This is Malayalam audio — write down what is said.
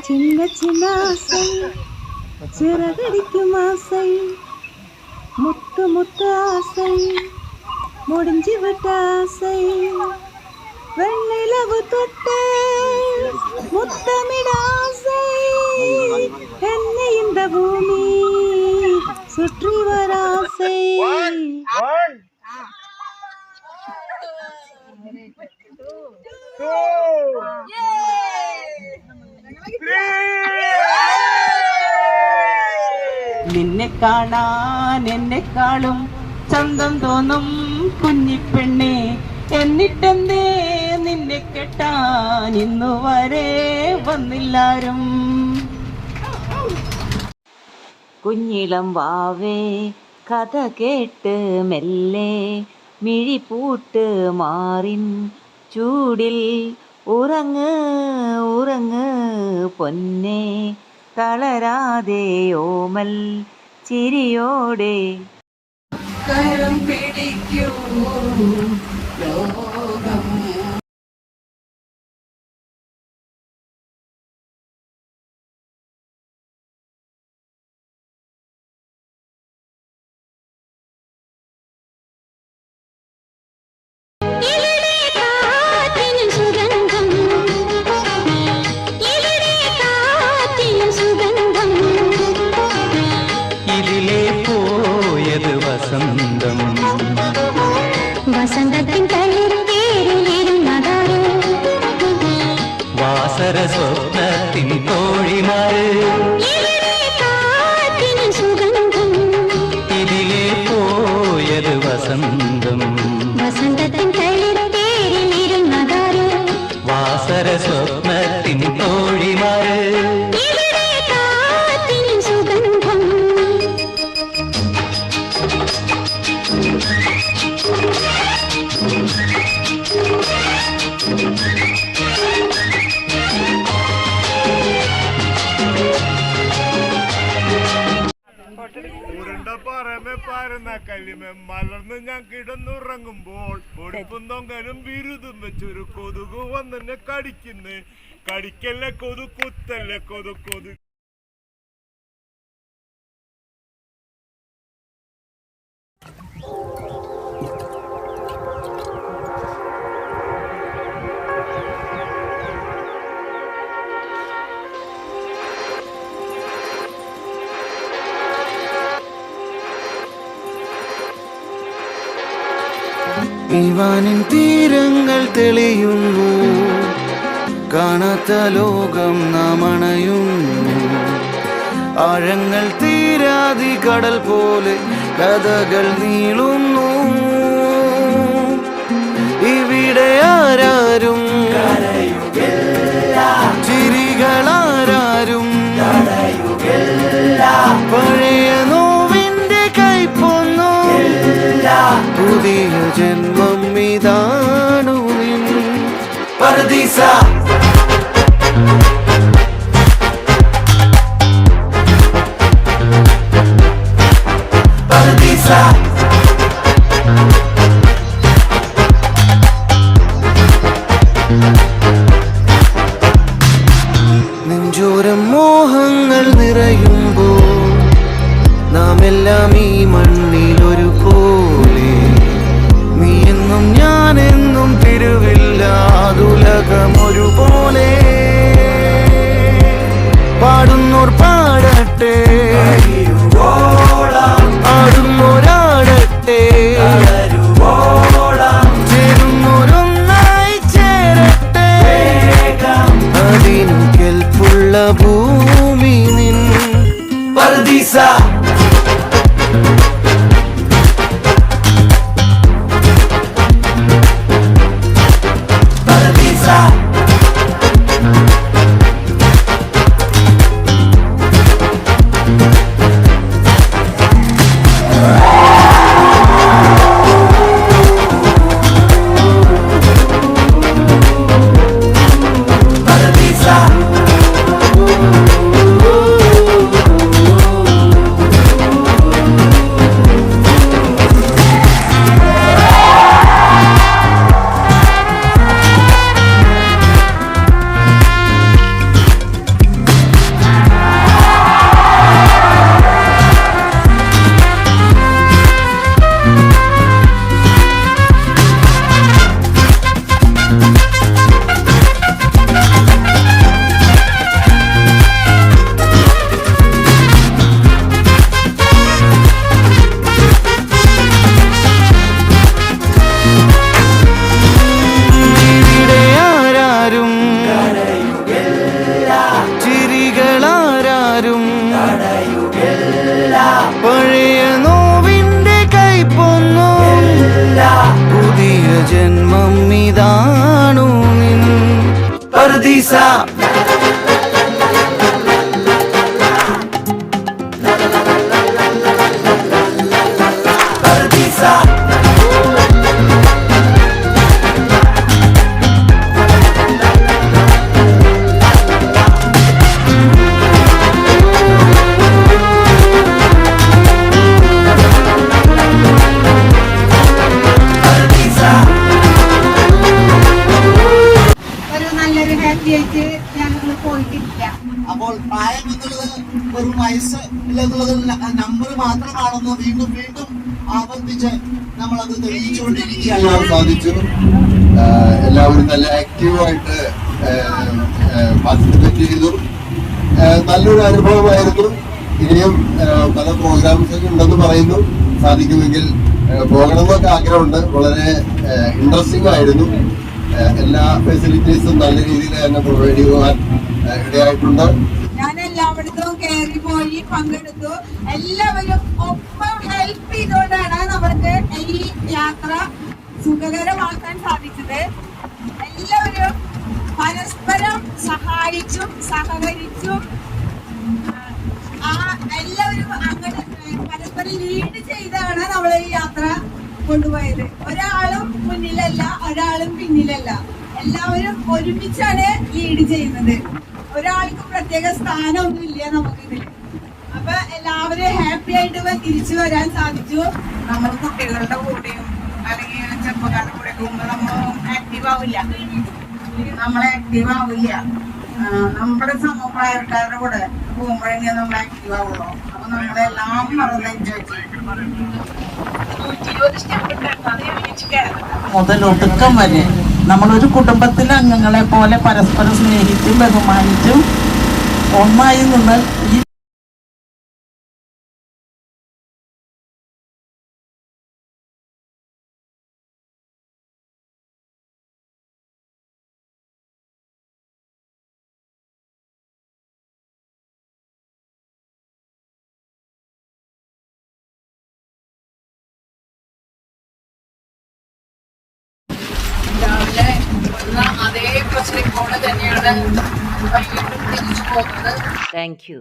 சின்ன சின்ன ஆசை சிறகடிக்கும் ஆசை முத்து முத்து ஆசை முடிஞ்சு விட்ட ஆசை வெண்ணிலவு தொட்டு முத்தமிட ஆசை என்னை இந்த பூமி சுற்றி வர ஆசை. നിന്നെ കാണാൻ എന്നെക്കാളും ചന്തം തോന്നും കുഞ്ഞിപ്പെണ്ണെ, എന്നിട്ടെന്തേ നിന്നെ കെട്ടാൻ ഇന്നുവരെ വന്നില്ലാരും. കുഞ്ഞിളം വാവേ കഥ കേട്ട് മെല്ലെ മിഴിപൂട്ട് മാറിൻ ചൂടിൽ ഉറങ്ങ് ഉറങ്ങ് പൊന്നെ, തളരാതെ ഓമൽ ചിരിയോടെ കരം പിടിക്കൂ ലോകം. വസന്തത്തിൻ തളിർത്തേരിലിരുന്നതാരോ, വാസര സ്വപ്നത്തിൻ തോഴിമാര്, സുഗന്ധം ഇതിലെ പോയത് വസന്തം. വസന്തത്തിൻ തളിർത്തേരിലിരുന്നതാരോ, വാസര സ്വപ്നത്തിൻ തോഴിമാര്, മലർന്ന് ഞാൻ കിടന്നുറങ്ങുമ്പോൾ പൊടിപ്പും തൊങ്കലും ബിരുദും വെച്ചൊരു കൊതുകു വന്നെന്നെ കടിക്കുന്നു. കടിക്കല്ലേ കൊതു, കുത്തല്ലേ കൊതു, കൊതു. ഇവാനിൻ തീരങ്ങൾ തെളിയുന്നു, കാണാത്ത ലോകം നാം അണയുന്നു. ആഴങ്ങൾ തീരാതി കടൽ പോലെ കഥകൾ നീളുന്നു. ഇവിടെ ആരാരും ചിരികളാരും പഴയ നോവിന്റെ കൈപ്പൊന്നു. പുതിയ ജന്മം ഇതാണു നിൻ പർദീസ. നെഞ്ചോരം മോഹങ്ങൾ നിറയുമ്പോൾ നാം എല്ലാം ഈ മണ്ണിലൊരു പോലെ. നീ എന്നും ഞാനെന്നും തിരുവില്ലാതുലകം ഒരുപോലെ. പാടുന്നോർ പാടട്ടെ, ആടുന്നോരാടട്ടെ, ചേരുന്നോരൊന്നായി ചേരട്ടെ. അതിനു കെൽപ്പുള്ള ഭൂമി നിൻ പർദീസ. പറുദീസ ഒരു നല്ലൊരു ഹാപ്പി ആയിട്ട് ഞങ്ങൾ പോയിട്ടില്ല. അപ്പോൾ പ്രായം എന്നുള്ളത് ഒരു വയസ്സ് എന്നുള്ളത് നമ്പർ മാത്രമാണെന്ന് വീണ്ടും വീണ്ടും ആവർത്തിച്ച് നമ്മളത് തെളിയിച്ചുകൊണ്ടിരിക്കുകയാണ്. സാധിച്ചു. എല്ലാവരും നല്ല ആക്റ്റീവായിട്ട് പാർട്ടിസിപ്പേറ്റ് ചെയ്തു. നല്ലൊരു അനുഭവമായിരുന്നു. ഇനിയും പല പ്രോഗ്രാംസ് ഒക്കെ ഉണ്ടെന്ന് പറയുന്നു. സാധിക്കുമെങ്കിൽ പോകണമെന്നൊക്കെ ആഗ്രഹമുണ്ട്. വളരെ ഇൻട്രസ്റ്റിംഗ് ആയിരുന്നു. എല്ലാ ഫെസിലിറ്റീസും നല്ല രീതിയിൽ തന്നെ പ്രൊവൈഡ് ചെയ്യുവാൻ ഇടയായിട്ടുണ്ട്. ഞാൻ എല്ലായിടത്തും കയറി പോയി പങ്കെടുത്തു. എല്ലാവരും ഒപ്പം ഹെൽപ്പ് ചെയ്തുകൊണ്ടാണ് നമ്മൾക്ക് ഈ യാത്ര സുഖകരമാക്കാൻ സാധിച്ചത്. എല്ലാവരും പരസ്പരം സഹായിച്ചും സഹകരിച്ചും എല്ലാവരും അങ്ങനെ പരസ്പരം ലീഡ് ചെയ്താണ് നമ്മൾ ഈ യാത്ര കൊണ്ടുപോയത്. ഒരാളും മുന്നിലല്ല, ഒരാളും പിന്നിലല്ല, എല്ലാവരും ഒരുമിച്ചാണ് ലീഡ് ചെയ്യുന്നത്. ഒരാൾക്കും പ്രത്യേക സ്ഥാനമൊന്നും ഇല്ല നമുക്കിതിൽ. അപ്പൊ എല്ലാവരും ഹാപ്പി ആയിട്ട് തിരിച്ചു വരാൻ സാധിച്ചു. നമ്മൾ കുട്ടികളുടെ കൂടെയും അല്ലെങ്കിൽ ചെറുപ്പക്കാരുടെ കൂടെ പോകുമ്പോൾ നമ്മൾ ആക്റ്റീവ് ആവില്ല, നമ്മുടെ സമപ്രായക്കാരുടെ കൂടെ പോകുമ്പോഴേ നമ്മൾ ആക്റ്റീവ് ആവുള്ളൂ. അപ്പൊ നമ്മളെല്ലാം മറന്ന് എൻജോയ് ചെയ്യും. മുതലൊടുക്കം വരെ നമ്മളൊരു കുടുംബത്തിലെ അംഗങ്ങളെ പോലെ പരസ്പരം സ്നേഹിച്ചും ബഹുമാനിച്ചും ഒന്നായി നിന്ന് ഈ താങ്ക് യു.